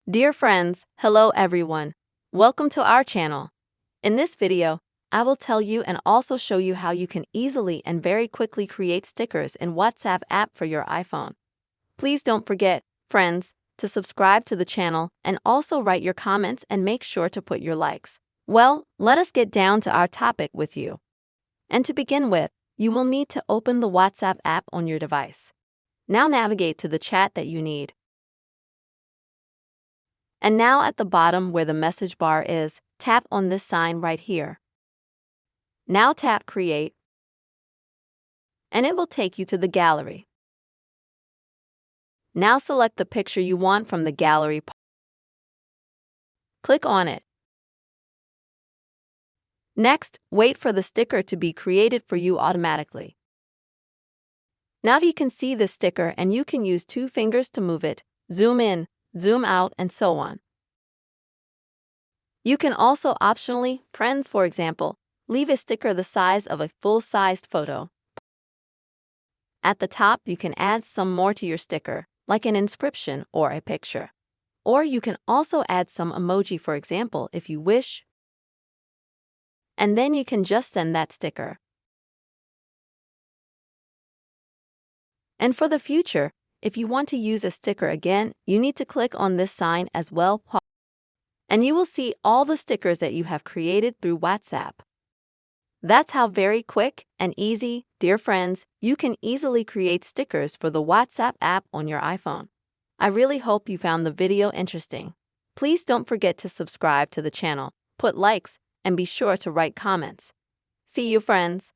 Dear friends, hello everyone. Welcome to our channel. In this video, I will tell you and also show you how you can easily and very quickly create stickers in WhatsApp app for your iPhone. Please don't forget, friends, to subscribe to the channel and also write your comments and make sure to put your likes. Well, let us get down to our topic with you. And to begin with, you will need to open the WhatsApp app on your device. Now navigate to the chat that you need. And now at the bottom where the message bar is, tap on this sign right here. Now tap Create, and it will take you to the gallery. Now select the picture you want from the gallery. Click on it. Next, wait for the sticker to be created for you automatically. Now you can see the sticker and you can use 2 fingers to move it, zoom in, zoom out, and so on. You can also optionally, friends for example, leave a sticker the size of a full-sized photo. At the top, you can add some more to your sticker, like an inscription or a picture. Or you can also add some emoji, for example, if you wish. And then you can just send that sticker. And for the future, if you want to use a sticker again, you need to click on this sign as well. And you will see all the stickers that you have created through WhatsApp. That's how very quick and easy, dear friends, you can easily create stickers for the WhatsApp app on your iPhone. I really hope you found the video interesting. Please don't forget to subscribe to the channel, put likes, and be sure to write comments. See you, friends.